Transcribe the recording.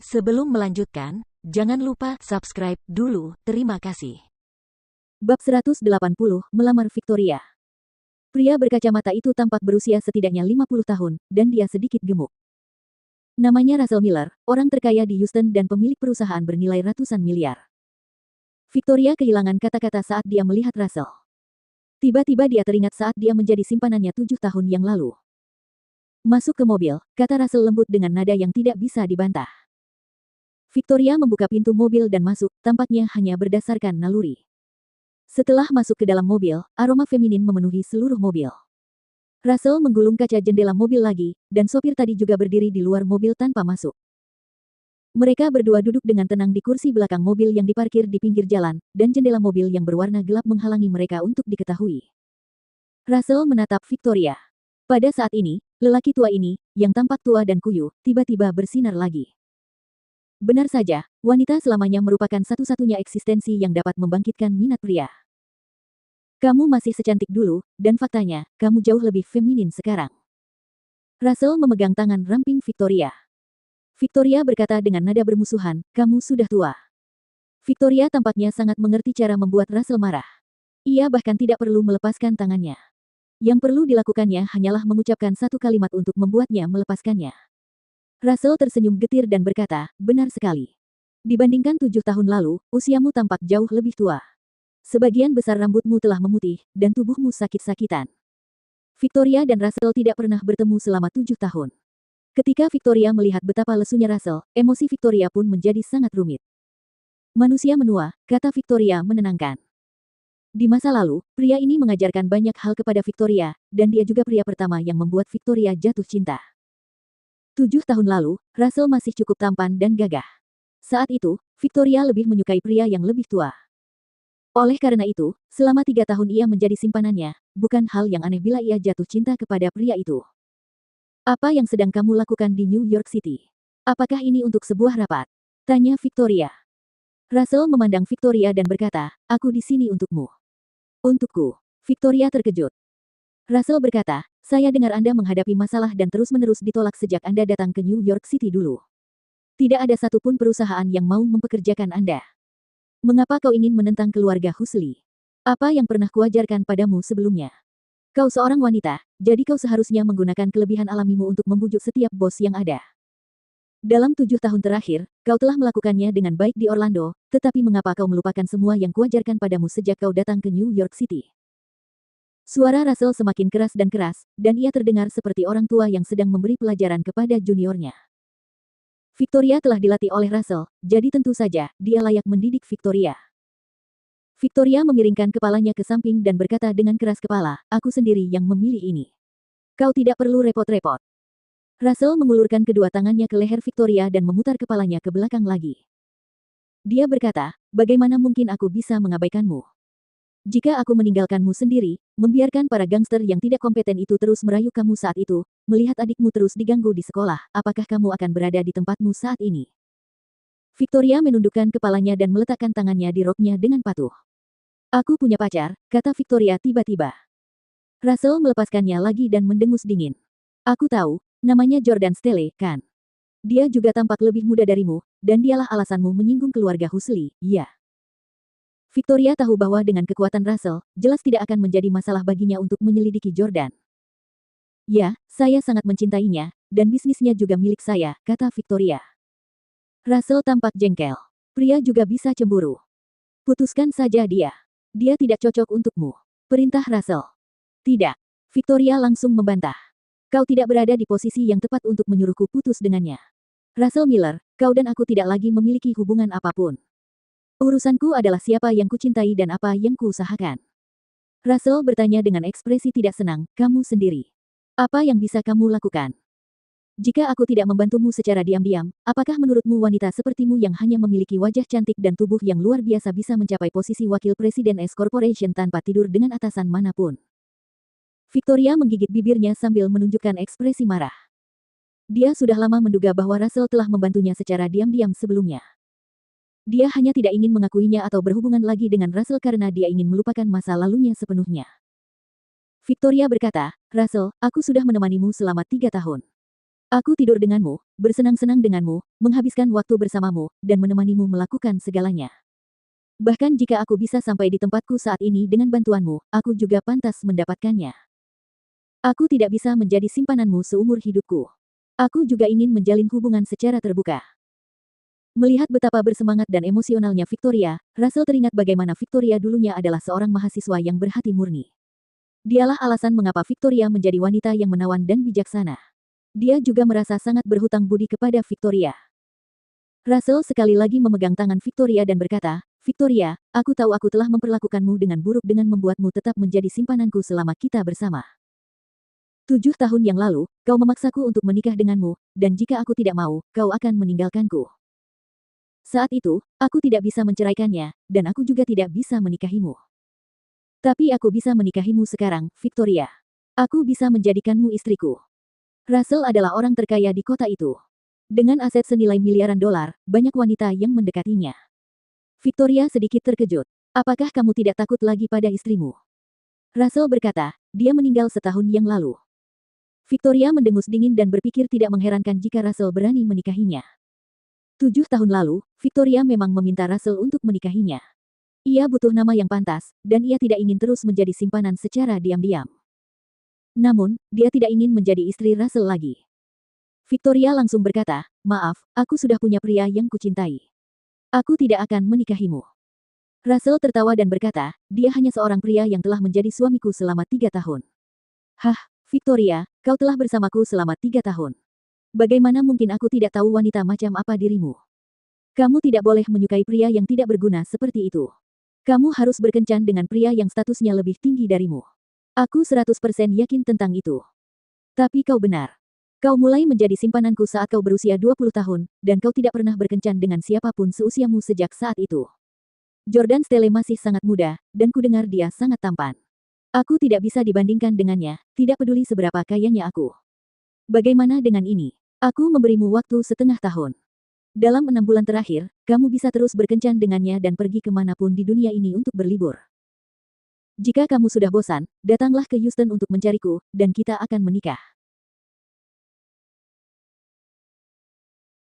Sebelum melanjutkan, jangan lupa subscribe dulu. Terima kasih. Bab 180, Melamar Victoria. Pria berkacamata itu tampak berusia setidaknya 50 tahun, dan dia sedikit gemuk. Namanya Russell Miller, orang terkaya di Houston dan pemilik perusahaan bernilai ratusan miliar. Victoria kehilangan kata-kata saat dia melihat Russell. Tiba-tiba dia teringat saat dia menjadi simpanannya 7 tahun yang lalu. Masuk ke mobil, kata Russell lembut dengan nada yang tidak bisa dibantah. Victoria membuka pintu mobil dan masuk, tampaknya hanya berdasarkan naluri. Setelah masuk ke dalam mobil, aroma feminin memenuhi seluruh mobil. Russell menggulung kaca jendela mobil lagi, dan sopir tadi juga berdiri di luar mobil tanpa masuk. Mereka berdua duduk dengan tenang di kursi belakang mobil yang diparkir di pinggir jalan, dan jendela mobil yang berwarna gelap menghalangi mereka untuk diketahui. Russell menatap Victoria. Pada saat ini, lelaki tua ini, yang tampak tua dan kuyuh, tiba-tiba bersinar lagi. Benar saja, wanita selamanya merupakan satu-satunya eksistensi yang dapat membangkitkan minat pria. Kamu masih secantik dulu, dan faktanya, kamu jauh lebih feminin sekarang. Russell memegang tangan ramping Victoria. Victoria berkata dengan nada bermusuhan, kamu sudah tua. Victoria tampaknya sangat mengerti cara membuat Russell marah. Ia bahkan tidak perlu melepaskan tangannya. Yang perlu dilakukannya hanyalah mengucapkan satu kalimat untuk membuatnya melepaskannya. Russell tersenyum getir dan berkata, benar sekali. Dibandingkan 7 tahun lalu, usiamu tampak jauh lebih tua. Sebagian besar rambutmu telah memutih, dan tubuhmu sakit-sakitan. Victoria dan Russell tidak pernah bertemu selama 7 tahun. Ketika Victoria melihat betapa lesunya Russell, emosi Victoria pun menjadi sangat rumit. Manusia menua, kata Victoria menenangkan. Di masa lalu, pria ini mengajarkan banyak hal kepada Victoria, dan dia juga pria pertama yang membuat Victoria jatuh cinta. 7 tahun lalu, Russell masih cukup tampan dan gagah. Saat itu, Victoria lebih menyukai pria yang lebih tua. Oleh karena itu, selama 3 tahun ia menjadi simpanannya, bukan hal yang aneh bila ia jatuh cinta kepada pria itu. Apa yang sedang kamu lakukan di New York City? Apakah ini untuk sebuah rapat? Tanya Victoria. Russell memandang Victoria dan berkata, aku di sini untukmu. Untukku. Victoria terkejut. Russell berkata, saya dengar Anda menghadapi masalah dan terus-menerus ditolak sejak Anda datang ke New York City dulu. Tidak ada satupun perusahaan yang mau mempekerjakan Anda. Mengapa kau ingin menentang keluarga Huxley? Apa yang pernah kuajarkan padamu sebelumnya? Kau seorang wanita, jadi kau seharusnya menggunakan kelebihan alamimu untuk membujuk setiap bos yang ada. Dalam 7 tahun terakhir, kau telah melakukannya dengan baik di Orlando, tetapi mengapa kau melupakan semua yang kuajarkan padamu sejak kau datang ke New York City? Suara Russell semakin keras, dan ia terdengar seperti orang tua yang sedang memberi pelajaran kepada juniornya. Victoria telah dilatih oleh Russell, jadi tentu saja, dia layak mendidik Victoria. Victoria memiringkan kepalanya ke samping dan berkata dengan keras kepala, aku sendiri yang memilih ini. Kau tidak perlu repot-repot. Russell mengulurkan kedua tangannya ke leher Victoria dan memutar kepalanya ke belakang lagi. Dia berkata, bagaimana mungkin aku bisa mengabaikanmu? Jika aku meninggalkanmu sendiri, membiarkan para gangster yang tidak kompeten itu terus merayu kamu saat itu, melihat adikmu terus diganggu di sekolah, apakah kamu akan berada di tempatmu saat ini? Victoria menundukkan kepalanya dan meletakkan tangannya di roknya dengan patuh. Aku punya pacar, kata Victoria tiba-tiba. Russell melepaskannya lagi dan mendengus dingin. Aku tahu, namanya Jordan Stelle, kan? Dia juga tampak lebih muda darimu, dan dialah alasanmu menyinggung keluarga Huxley, iya. Victoria tahu bahwa dengan kekuatan Russell, jelas tidak akan menjadi masalah baginya untuk menyelidiki Jordan. Ya, saya sangat mencintainya, dan bisnisnya juga milik saya, kata Victoria. Russell tampak jengkel. Pria juga bisa cemburu. Putuskan saja dia. Dia tidak cocok untukmu. Perintah Russell. Tidak. Victoria langsung membantah. Kau tidak berada di posisi yang tepat untuk menyuruhku putus dengannya. Russell Miller, kau dan aku tidak lagi memiliki hubungan apapun. Urusanku adalah siapa yang kucintai dan apa yang kuusahakan. Russell bertanya dengan ekspresi tidak senang, kamu sendiri. Apa yang bisa kamu lakukan? Jika aku tidak membantumu secara diam-diam, apakah menurutmu wanita sepertimu yang hanya memiliki wajah cantik dan tubuh yang luar biasa bisa mencapai posisi wakil presiden S Corporation tanpa tidur dengan atasan manapun? Victoria menggigit bibirnya sambil menunjukkan ekspresi marah. Dia sudah lama menduga bahwa Russell telah membantunya secara diam-diam sebelumnya. Dia hanya tidak ingin mengakuinya atau berhubungan lagi dengan Russell karena dia ingin melupakan masa lalunya sepenuhnya. Victoria berkata, Russell, aku sudah menemanimu selama 3 tahun. Aku tidur denganmu, bersenang-senang denganmu, menghabiskan waktu bersamamu, dan menemanimu melakukan segalanya. Bahkan jika aku bisa sampai di tempatku saat ini dengan bantuanmu, aku juga pantas mendapatkannya. Aku tidak bisa menjadi simpananmu seumur hidupku. Aku juga ingin menjalin hubungan secara terbuka. Melihat betapa bersemangat dan emosionalnya Victoria, Russell teringat bagaimana Victoria dulunya adalah seorang mahasiswa yang berhati murni. Dialah alasan mengapa Victoria menjadi wanita yang menawan dan bijaksana. Dia juga merasa sangat berhutang budi kepada Victoria. Russell sekali lagi memegang tangan Victoria dan berkata, Victoria, aku tahu aku telah memperlakukanmu dengan buruk dengan membuatmu tetap menjadi simpananku selama kita bersama. 7 tahun yang lalu, kau memaksaku untuk menikah denganmu, dan jika aku tidak mau, kau akan meninggalkanku. Saat itu, aku tidak bisa menceraikannya, dan aku juga tidak bisa menikahimu. Tapi aku bisa menikahimu sekarang, Victoria. Aku bisa menjadikanmu istriku. Russell adalah orang terkaya di kota itu. Dengan aset senilai miliaran dolar, banyak wanita yang mendekatinya. Victoria sedikit terkejut. Apakah kamu tidak takut lagi pada istrimu? Russell berkata, dia meninggal setahun yang lalu. Victoria mendengus dingin dan berpikir tidak mengherankan jika Russell berani menikahinya. 7 tahun lalu, Victoria memang meminta Russell untuk menikahinya. Ia butuh nama yang pantas, dan ia tidak ingin terus menjadi simpanan secara diam-diam. Namun, dia tidak ingin menjadi istri Russell lagi. Victoria langsung berkata, maaf, aku sudah punya pria yang kucintai. Aku tidak akan menikahimu. Russell tertawa dan berkata, dia hanya seorang pria yang telah menjadi suamiku selama 3 tahun. Hah, Victoria, kau telah bersamaku selama 3 tahun. Bagaimana mungkin aku tidak tahu wanita macam apa dirimu? Kamu tidak boleh menyukai pria yang tidak berguna seperti itu. Kamu harus berkencan dengan pria yang statusnya lebih tinggi darimu. Aku 100% yakin tentang itu. Tapi kau benar. Kau mulai menjadi simpananku saat kau berusia 20 tahun, dan kau tidak pernah berkencan dengan siapapun seusiamu sejak saat itu. Jordan Stelle masih sangat muda, dan kudengar dia sangat tampan. Aku tidak bisa dibandingkan dengannya, tidak peduli seberapa kayanya aku. Bagaimana dengan ini? Aku memberimu waktu setengah tahun. Dalam 6 bulan terakhir, kamu bisa terus berkencan dengannya dan pergi kemanapun di dunia ini untuk berlibur. Jika kamu sudah bosan, datanglah ke Houston untuk mencariku, dan kita akan menikah.